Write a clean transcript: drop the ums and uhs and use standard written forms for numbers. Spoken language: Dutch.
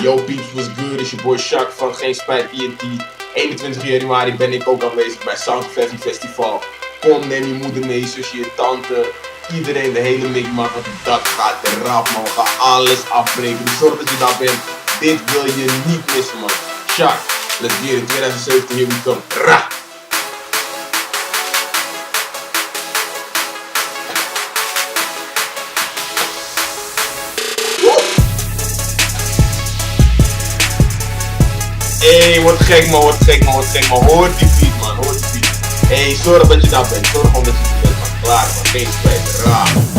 Yo peeps, was good? Is je boy Shaq van Geen Spijt ENT. 21 januari ben ik ook aanwezig bij Sound Festival. Kom, neem je moeder mee, zusje, je tante. Iedereen, de hele mikmak, want dat gaat eraf, man. We gaan alles afbreken. Dus zorg dat je daar bent. Dit wil je niet missen, man. Shaq, let's get it. 2017, here we come. Ra! Hey, wat gek man. Hoort die beat man, hoort die beat. Hey, zorg dat je daar bent. Zorg gewoon dat je er bent, man. Klaar man, geen spijt. Raar.